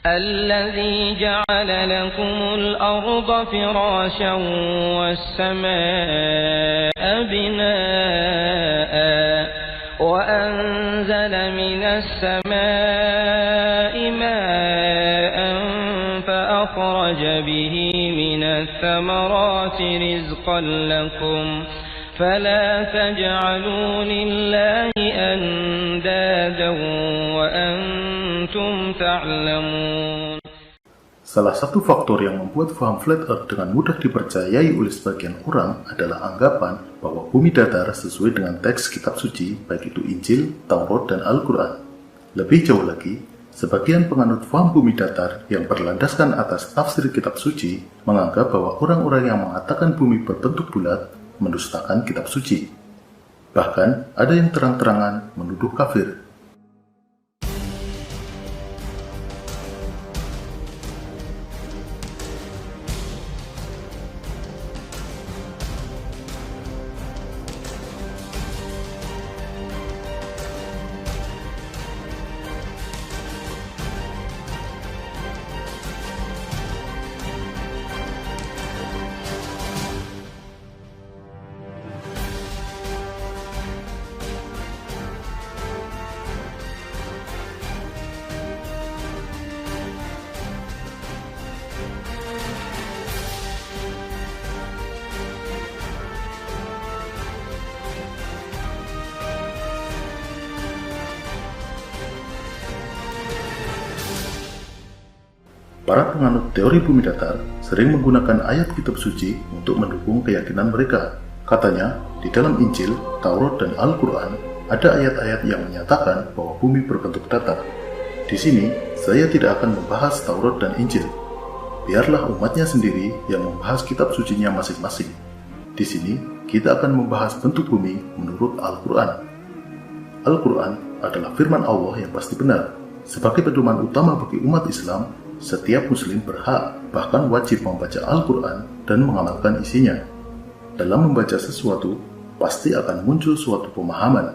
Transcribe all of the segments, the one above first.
الذي جعل لكم الأرض فراشا والسماء بناء وأنزل من السماء ماء فأخرج به من الثمرات رزقا لكم فلا تجعلوا لله أندادا وأنتم تعلمون. Salah satu faktor yang membuat paham flat earth dengan mudah dipercayai oleh sebagian orang adalah anggapan bahwa bumi datar sesuai dengan teks kitab suci, baik itu Injil, Taurat, dan Al-Quran. Lebih jauh lagi, sebagian penganut paham bumi datar yang berlandaskan atas tafsir kitab suci menganggap bahwa orang-orang yang mengatakan bumi berbentuk bulat mendustakan kitab suci. Bahkan ada yang terang-terangan menuduh kafir. Para penganut teori bumi datar sering menggunakan ayat kitab suci untuk mendukung keyakinan mereka. Katanya, di dalam Injil, Taurat, dan Al-Quran ada ayat-ayat yang menyatakan bahwa bumi berbentuk datar. Di sini, saya tidak akan membahas Taurat dan Injil. Biarlah umatnya sendiri yang membahas kitab sucinya masing-masing. Di sini, kita akan membahas bentuk bumi menurut Al-Quran. Al-Quran adalah firman Allah yang pasti benar. Sebagai pedoman utama bagi umat Islam, setiap muslim berhak, bahkan wajib membaca Al-Quran dan mengamalkan isinya. Dalam membaca sesuatu, pasti akan muncul suatu pemahaman.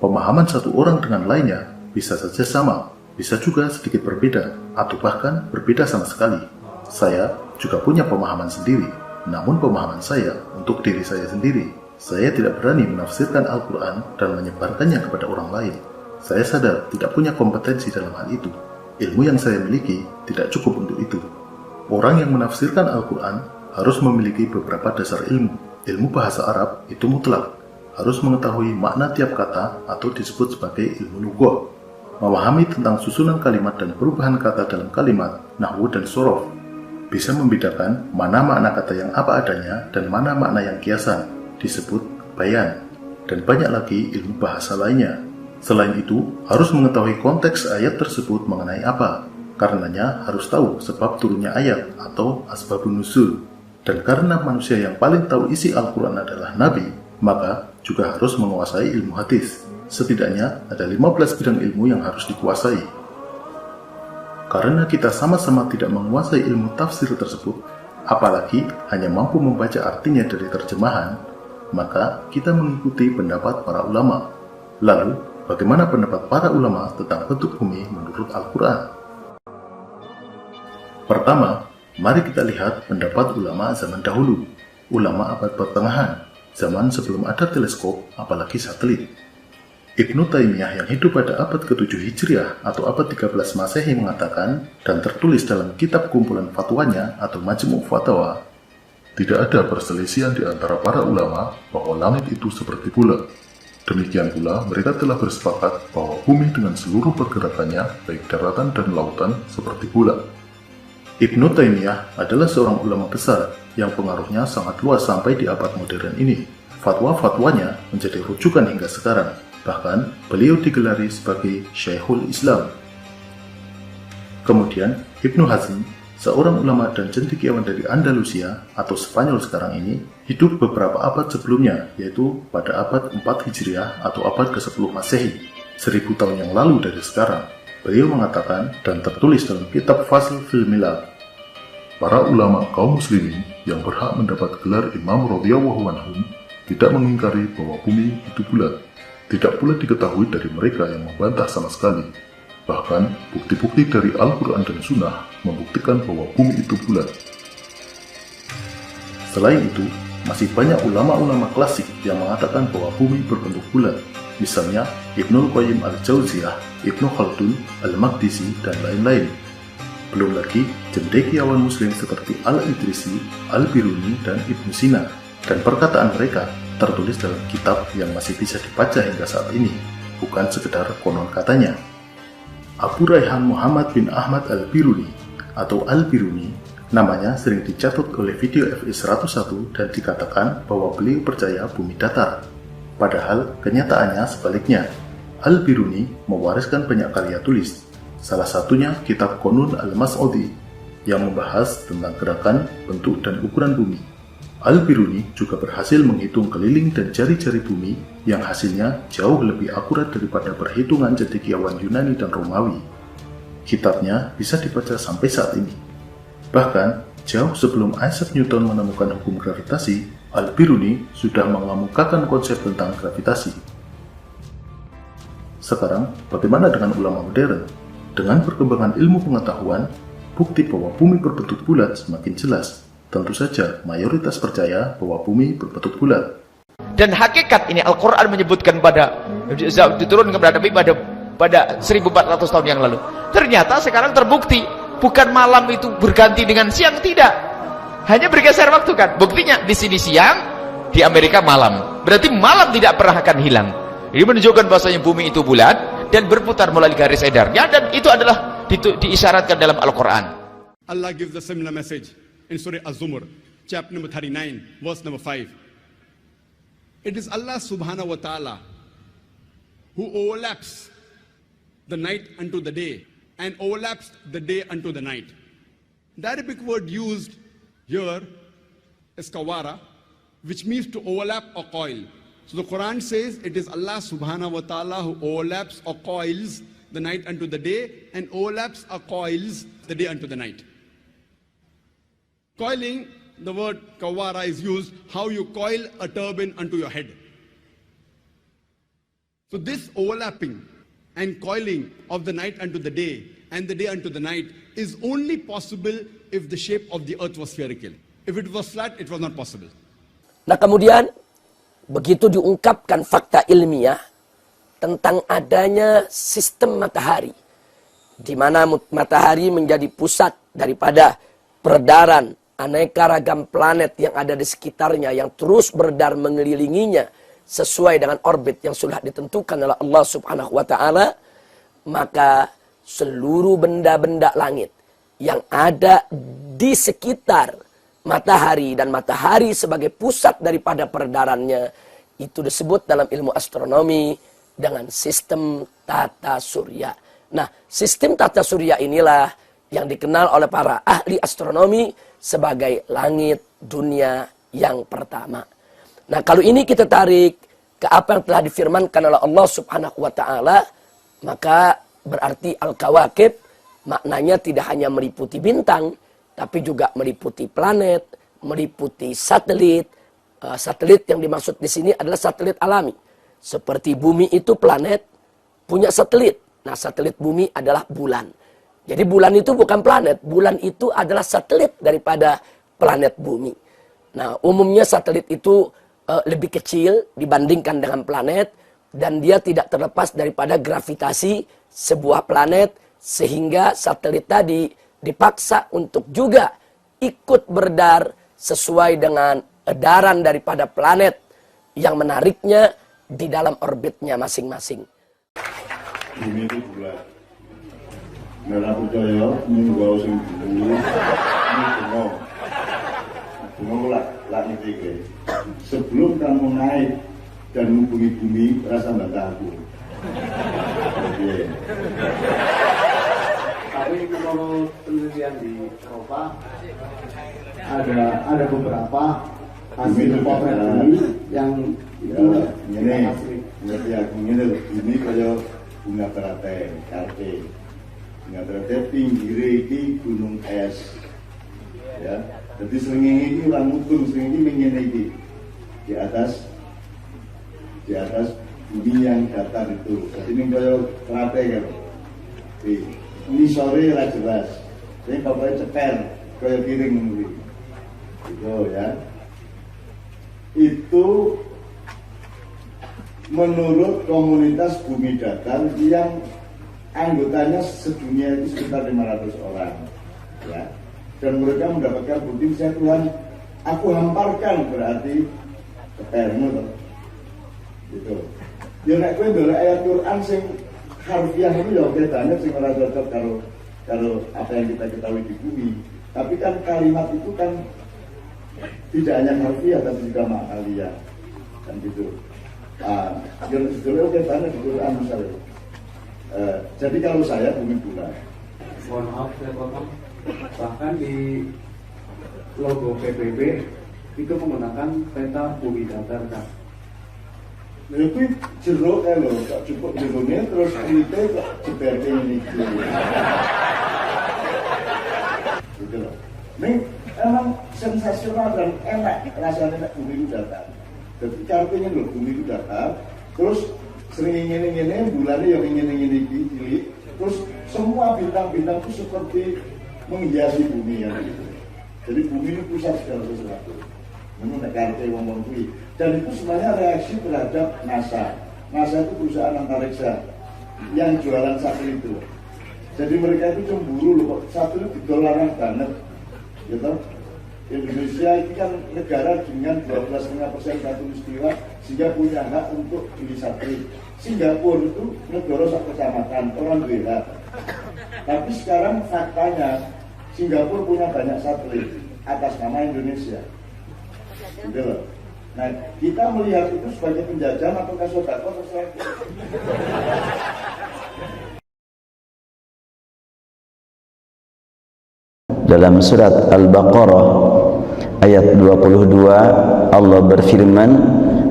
Pemahaman satu orang dengan lainnya bisa saja sama, bisa juga sedikit berbeda, atau bahkan berbeda sama sekali. Saya juga punya pemahaman sendiri, namun pemahaman saya untuk diri saya sendiri. Saya tidak berani menafsirkan Al-Quran dan menyebarkannya kepada orang lain. Saya sadar tidak punya kompetensi dalam hal itu. Ilmu yang saya miliki tidak cukup untuk itu. Orang yang menafsirkan Al-Quran harus memiliki beberapa dasar ilmu. Ilmu bahasa Arab itu mutlak, harus mengetahui makna tiap kata atau disebut sebagai ilmu lughah. Memahami tentang susunan kalimat dan perubahan kata dalam kalimat, nahwu dan shorof. Bisa membedakan mana makna kata yang apa adanya dan mana makna yang kiasan, disebut bayan. Dan banyak lagi ilmu bahasa lainnya. Selain itu, harus mengetahui konteks ayat tersebut mengenai apa. Karenanya harus tahu sebab turunnya ayat atau asbabun nuzul. Dan karena manusia yang paling tahu isi Al-Quran adalah Nabi, maka juga harus menguasai ilmu hadis. Setidaknya ada 15 bidang ilmu yang harus dikuasai. Karena kita sama-sama tidak menguasai ilmu tafsir tersebut, apalagi hanya mampu membaca artinya dari terjemahan, maka kita mengikuti pendapat para ulama. Lalu, bagaimana pendapat para ulama tentang bentuk bumi menurut Al-Quran? Pertama, mari kita lihat pendapat ulama zaman dahulu, ulama abad pertengahan, zaman sebelum ada teleskop, apalagi satelit. Ibnu Taimiyah yang hidup pada abad ke-7 Hijriah atau abad 13 Masehi mengatakan, dan tertulis dalam kitab kumpulan fatwanya atau Majmu' Fatawa, tidak ada perselisihan di antara para ulama bahwa langit itu seperti bulat. Demikian pula, mereka telah bersepakat bahwa bumi dengan seluruh pergerakannya, baik daratan dan lautan, seperti bulat. Ibnu Taimiyah adalah seorang ulama besar yang pengaruhnya sangat luas sampai di abad modern ini. Fatwa-fatwanya menjadi rujukan hingga sekarang. Bahkan, beliau digelari sebagai Syekhul Islam. Kemudian, Ibnu Hazm, seorang ulama dan cendekiawan dari Andalusia atau Spanyol sekarang ini, hidup beberapa abad sebelumnya, yaitu pada abad 4 Hijriah atau abad ke-10 Masehi, 1000 tahun yang lalu dari sekarang. Beliau mengatakan, dan tertulis dalam kitab Fasl fil Milal, para ulama kaum muslimin yang berhak mendapat gelar imam radhiyallahu anhum tidak mengingkari bahwa bumi itu bulat. Tidak pula diketahui dari mereka yang membantah sama sekali. Bahkan, bukti-bukti dari Al-Quran dan Sunnah membuktikan bahwa bumi itu bulat. Selain itu, masih banyak ulama-ulama klasik yang mengatakan bahwa bumi berbentuk bulat. Misalnya, Ibnul Qayyim Al-Jauziyah, Ibnu Khaldun, Al-Maqdisi, dan lain-lain. Belum lagi, cendekiawan muslim seperti Al-Idrisi, Al-Biruni, dan Ibnu Sina. Dan perkataan mereka tertulis dalam kitab yang masih bisa dibaca hingga saat ini, bukan sekedar konon katanya. Abu Raihan Muhammad bin Ahmad Al-Biruni atau Al-Biruni, namanya sering dicatat oleh video FI101 dan dikatakan bahwa beliau percaya bumi datar. Padahal kenyataannya sebaliknya. Al-Biruni mewariskan banyak karya tulis, salah satunya kitab Qonun Al-Mas'udi yang membahas tentang gerakan, bentuk, dan ukuran bumi. Al-Biruni juga berhasil menghitung keliling dan jari-jari bumi yang hasilnya jauh lebih akurat daripada perhitungan cendekiawan Yunani dan Romawi. Kitabnya bisa dibaca sampai saat ini. Bahkan, jauh sebelum Isaac Newton menemukan hukum gravitasi, Al-Biruni sudah mengemukakan konsep tentang gravitasi. Sekarang, bagaimana dengan ulama modern? Dengan perkembangan ilmu pengetahuan, bukti bahwa bumi berbentuk bulat semakin jelas. Tentu saja, mayoritas percaya bahwa bumi berbentuk bulat. Dan hakikat ini Al-Quran menyebutkan diturunkan kepada Nabi pada 1400 tahun yang lalu. Ternyata sekarang terbukti, bukan malam itu berganti dengan siang, tidak. Hanya bergeser waktu kan. Buktinya di sini siang, di Amerika malam. Berarti malam tidak pernah akan hilang. Ini menunjukkan bahwasanya bumi itu bulat dan berputar melalui garis edarnya, dan itu adalah diisyaratkan dalam Al-Quran. Allah gives a similar message in Surah Az-Zumar, chapter number 39, verse number 5. It is Allah subhanahu wa ta'ala who overlaps the night unto the day and overlaps the day unto the night. The Arabic word used here is kawara, which means to overlap or coil. So the Quran says it is Allah subhanahu wa ta'ala who overlaps or coils the night unto the day and overlaps or coils the day unto the night. Coiling, the word kawara is used, how you coil a turban onto your head. So this overlapping and coiling of the night unto the day and the day unto the night is only possible if the shape of the earth was spherical. If it was flat, it was not possible. Nah kemudian, begitu diungkapkan fakta ilmiah tentang adanya sistem matahari, di mana matahari menjadi pusat daripada peredaran aneka ragam planet yang ada di sekitarnya yang terus beredar mengelilinginya sesuai dengan orbit yang sudah ditentukan oleh Allah Subhanahu wa taala, maka seluruh benda-benda langit yang ada di sekitar matahari dan matahari sebagai pusat daripada peredarannya itu disebut dalam ilmu astronomi dengan sistem tata surya. Nah, sistem tata surya inilah yang dikenal oleh para ahli astronomi sebagai langit dunia yang pertama. Nah, kalau ini kita tarik ke apa yang telah difirmankan oleh Allah Subhanahu wa taala, maka berarti al-kawakib maknanya tidak hanya meliputi bintang, tapi juga meliputi planet, meliputi satelit. Satelit yang dimaksud di sini adalah satelit alami. Seperti bumi itu planet punya satelit. Nah, satelit bumi adalah bulan. Jadi bulan itu bukan planet, bulan itu adalah satelit daripada planet bumi. Nah, umumnya satelit itu lebih kecil dibandingkan dengan planet, dan dia tidak terlepas daripada gravitasi sebuah planet, sehingga satelit tadi dipaksa untuk juga ikut beredar sesuai dengan edaran daripada planet yang menariknya di dalam orbitnya masing-masing. Bumi itu bulat. Nggak percaya, minggu sing dulu, ini bunga lagi tiga. Sebelum kamu naik dan menghubungi bumi, rasa bantah aku. Tapi menurut penelitian di Eropa, ada beberapa hasil potret bumi yang ini ngerti aku ini kayak bunga teratai, karpe. Bunga teratai pinggirnya ini gunung es, ya. Jadi selinging ini orang ukur, selinging ini mengenai di atas bumi yang datar itu. Jadi ini kayak teratai kan. Ini sore ora jelas. Ini pokoknya ceper kayak piring ini. Gitu ya. Itu menurut komunitas bumi datar yang anggotanya sedunia itu sekitar 500 orang, ya. Dan mereka mendapatkan bukti, saya Tuhan, aku hamparkan, berarti kepermu, gitu. Ya nek kowe ndelok ayat Quran sing harfiah itu ya oke banget sing ora cocok karo apa yang kita ketahui di bumi. Tapi kan kalimat itu kan tidak hanya harfiah tapi juga ma'aliyah, kan gitu. Yang sebetulnya oke banget di Quran misalnya. Jadi kalau saya bumi bulat. Mohon maaf saya potong. Bahkan di logo PBB itu menggunakan peta bumi datar kan. Itu jeruk loh, tak cukup jeruknya terus kulitnya kok seperti ini. Gitu loh. Ini emang sensasional dan enak rasanya bumi datar. Jadi kartunya loh bumi datar, terus sering ingin bulannya yang ingin pilih, terus semua bintang-bintang itu seperti menghiasi bumi ya. Jadi bumi ini pusat segala sesuatu. Menurut kartu ngomong kui. Dan itu sebenarnya reaksi terhadap NASA. NASA itu perusahaan antariksa yang jualan satelit itu. Jadi mereka itu cemburu loh, kok satelit $1 banget, gitu. Indonesia ini kan negara dengan 12,5% khatulistiwa sehingga punya hak untuk beli satelit. Singapura itu negara satu kecamatan, orang beda. Tapi sekarang faktanya Singapura punya banyak satelit atas nama Indonesia. Gitu loh. Nah, kita melihat itu sebagai penjajahan atau kasodako terserah. Dalam surat Al-Baqarah ayat 22 Allah berfirman,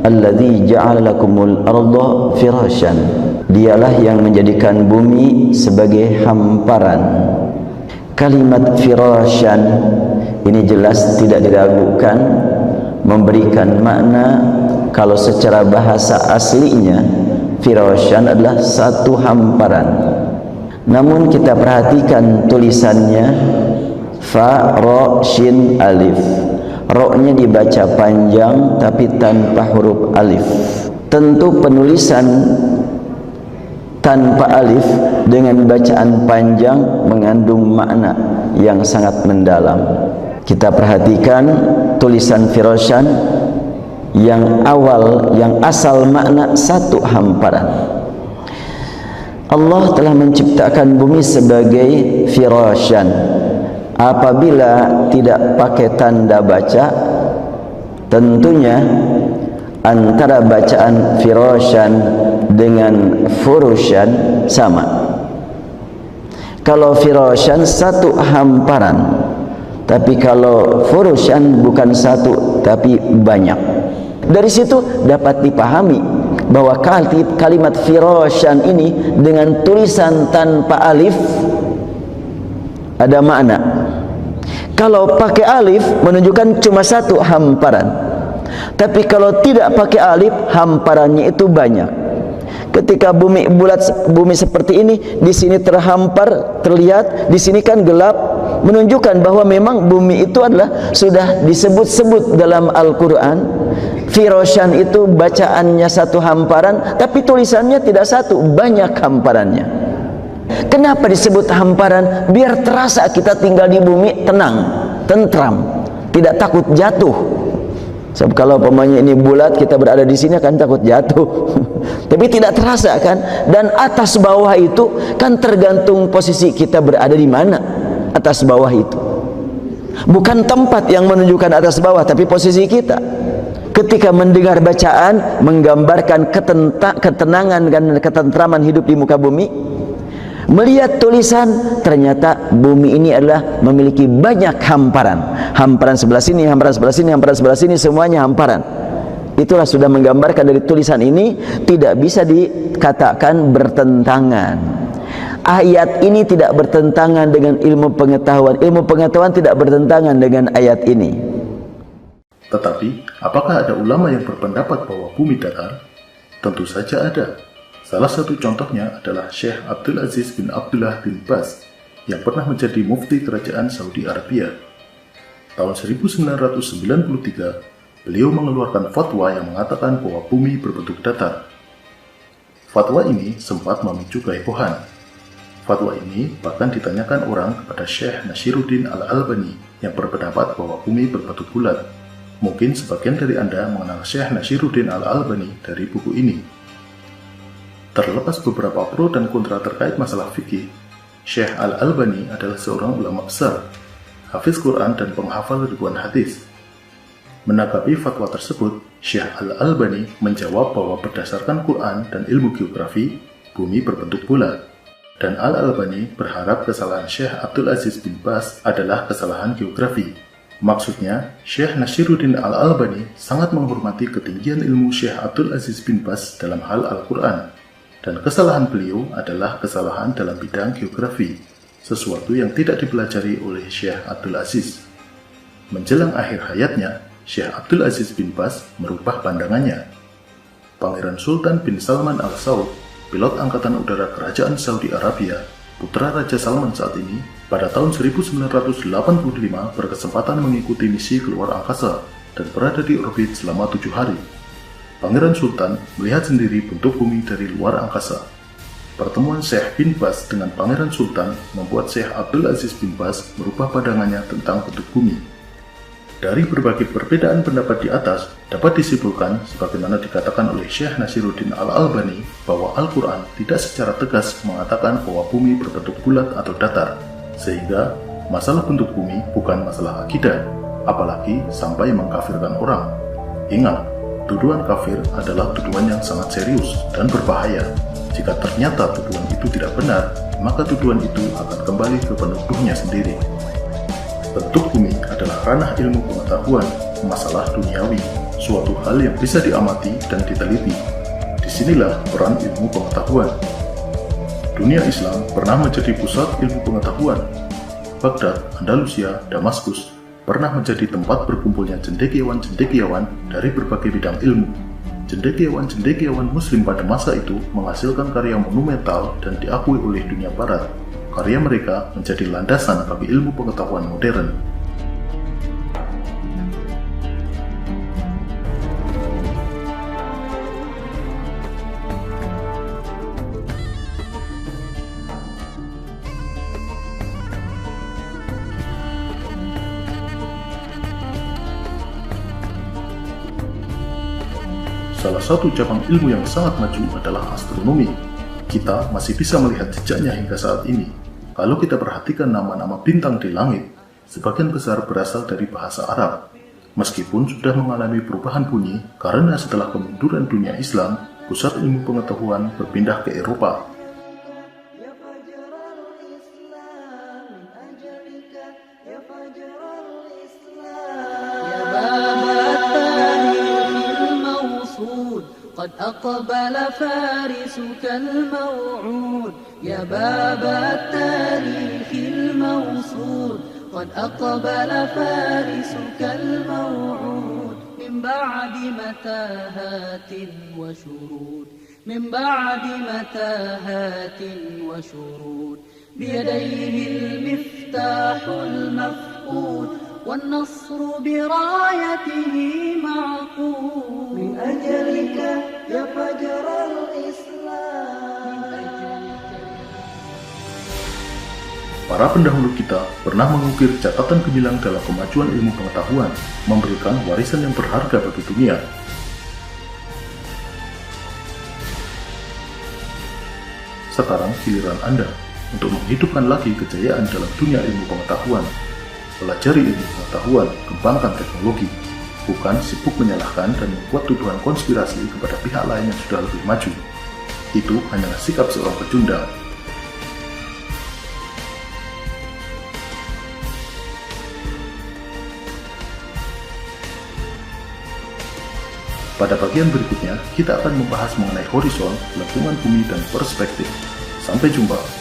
"Alladzi ja'ala lakumul arda firasyan." Dialah yang menjadikan bumi sebagai hamparan. Kalimat firasyan ini jelas tidak diragukan memberikan makna kalau secara bahasa aslinya firasyan adalah satu hamparan. Namun kita perhatikan tulisannya fa ra shin alif. Ro-nya dibaca panjang tapi tanpa huruf alif. Tentu penulisan tanpa alif dengan bacaan panjang mengandung makna yang sangat mendalam. Kita perhatikan tulisan firasyan yang awal, yang asal makna satu hamparan. Allah telah menciptakan bumi sebagai firasyan. Apabila tidak pakai tanda baca, tentunya antara bacaan firasyan dengan furusyan sama. Kalau firasyan satu hamparan, tapi kalau furusyan bukan satu tapi banyak. Dari situ dapat dipahami bahwa kalimat firasyan ini dengan tulisan tanpa alif ada makna. Kalau pakai alif menunjukkan cuma satu hamparan. Tapi kalau tidak pakai alif, hamparannya itu banyak. Ketika bumi bulat, bumi seperti ini, di sini terhampar, terlihat, di sini kan gelap, menunjukkan bahwa memang bumi itu adalah sudah disebut-sebut dalam Al-Quran. Firasyan itu bacaannya satu hamparan, tapi tulisannya tidak satu, banyak hamparannya. Kenapa disebut hamparan? Biar terasa kita tinggal di bumi tenang, tentram, tidak takut jatuh. Sebab kalau pemainnya ini bulat, kita berada di sini akan takut jatuh. Tapi tidak terasa kan? Dan atas bawah itu kan tergantung posisi kita berada di mana. Atas bawah itu bukan tempat yang menunjukkan atas bawah, tapi posisi kita. Ketika mendengar bacaan menggambarkan ketenangan dan ketentraman hidup di muka bumi, melihat tulisan ternyata bumi ini adalah memiliki banyak hamparan. Hamparan sebelah sini, hamparan sebelah sini, hamparan sebelah sini, semuanya hamparan. Itulah sudah menggambarkan dari tulisan ini tidak bisa dikatakan bertentangan. Ayat ini tidak bertentangan dengan ilmu pengetahuan. Ilmu pengetahuan tidak bertentangan dengan ayat ini. Tetapi, apakah ada ulama yang berpendapat bahwa bumi datar? Tentu saja ada. Salah satu contohnya adalah Syekh Abdul Aziz bin Abdullah bin Baz yang pernah menjadi mufti kerajaan Saudi Arabia. Tahun 1993, beliau mengeluarkan fatwa yang mengatakan bahwa bumi berbentuk datar. Fatwa ini sempat memicu kehebohan. Fatwa ini bahkan ditanyakan orang kepada Syekh Nasiruddin Al-Albani yang berpendapat bahwa bumi berbentuk bulat. Mungkin sebagian dari Anda mengenal Syekh Nasiruddin Al-Albani dari buku ini. Terlepas beberapa pro dan kontra terkait masalah fikih, Syekh Al-Albani adalah seorang ulama besar, hafiz Quran dan penghafal ribuan hadis. Menanggapi fatwa tersebut, Syekh Al-Albani menjawab bahwa berdasarkan Quran dan ilmu geografi, bumi berbentuk bulat. Dan Al-Albani berharap kesalahan Syekh Abdul Aziz bin Baz adalah kesalahan geografi. Maksudnya, Syekh Nasiruddin Al-Albani sangat menghormati ketinggian ilmu Syekh Abdul Aziz bin Baz dalam hal Al-Quran. Dan kesalahan beliau adalah kesalahan dalam bidang geografi, sesuatu yang tidak dipelajari oleh Syekh Abdul Aziz. Menjelang akhir hayatnya, Syekh Abdul Aziz bin Baz merubah pandangannya. Pangeran Sultan bin Salman Al Saud, pilot Angkatan Udara Kerajaan Saudi Arabia, putra Raja Salman saat ini, pada tahun 1985 berkesempatan mengikuti misi keluar angkasa dan berada di orbit selama 7 hari. Pangeran Sultan melihat sendiri bentuk bumi dari luar angkasa. Pertemuan Syekh bin Baz dengan Pangeran Sultan membuat Syekh Abdul Aziz bin Baz merubah pandangannya tentang bentuk bumi. Dari berbagai perbedaan pendapat di atas, dapat disimpulkan sebagaimana dikatakan oleh Syekh Nasiruddin Al-Albani bahwa Al-Quran tidak secara tegas mengatakan bahwa bumi berbentuk bulat atau datar, sehingga masalah bentuk bumi bukan masalah akidah, apalagi sampai mengkafirkan orang. Ingat, tuduhan kafir adalah tuduhan yang sangat serius dan berbahaya. Jika ternyata tuduhan itu tidak benar, maka tuduhan itu akan kembali ke penuduhnya sendiri. Bentuk bumi adalah ranah ilmu pengetahuan, masalah duniawi, suatu hal yang bisa diamati dan diteliti. Disinilah peran ilmu pengetahuan. Dunia Islam pernah menjadi pusat ilmu pengetahuan. Baghdad, Andalusia, Damaskus pernah menjadi tempat berkumpulnya cendekiawan-cendekiawan dari berbagai bidang ilmu. Cendekiawan-cendekiawan Muslim pada masa itu menghasilkan karya monumental dan diakui oleh dunia barat. Karya mereka menjadi landasan bagi ilmu pengetahuan modern. Salah satu cabang ilmu yang sangat maju adalah astronomi. Kita masih bisa melihat jejaknya hingga saat ini. Kalau kita perhatikan nama-nama bintang di langit, sebagian besar berasal dari bahasa Arab. Meskipun sudah mengalami perubahan bunyi, karena setelah kemunduran dunia Islam, pusat ilmu pengetahuan berpindah ke Eropa. قد أقبل فارسك الموعود يا باب التاريخ الموصول قد أقبل فارسك الموعود من بعد متاهات وشرود من بعد متاهات وشرود بيديه المفتاح المفقود والنصر برايته معقود من أجلك يا فجر الإسلام. Para pendahulu kita pernah mengukir catatan gemilang dalam kemajuan ilmu pengetahuan, memberikan warisan yang berharga bagi dunia. Sekarang giliran Anda untuk menghidupkan lagi kejayaan dalam dunia ilmu pengetahuan. Pelajari ilmu pengetahuan, kembangkan teknologi, bukan sibuk menyalahkan dan membuat tuduhan konspirasi kepada pihak lain yang sudah lebih maju. Itu hanyalah sikap seorang pecundang. Pada bagian berikutnya, kita akan membahas mengenai horizon, lengkungan bumi, dan perspektif. Sampai jumpa.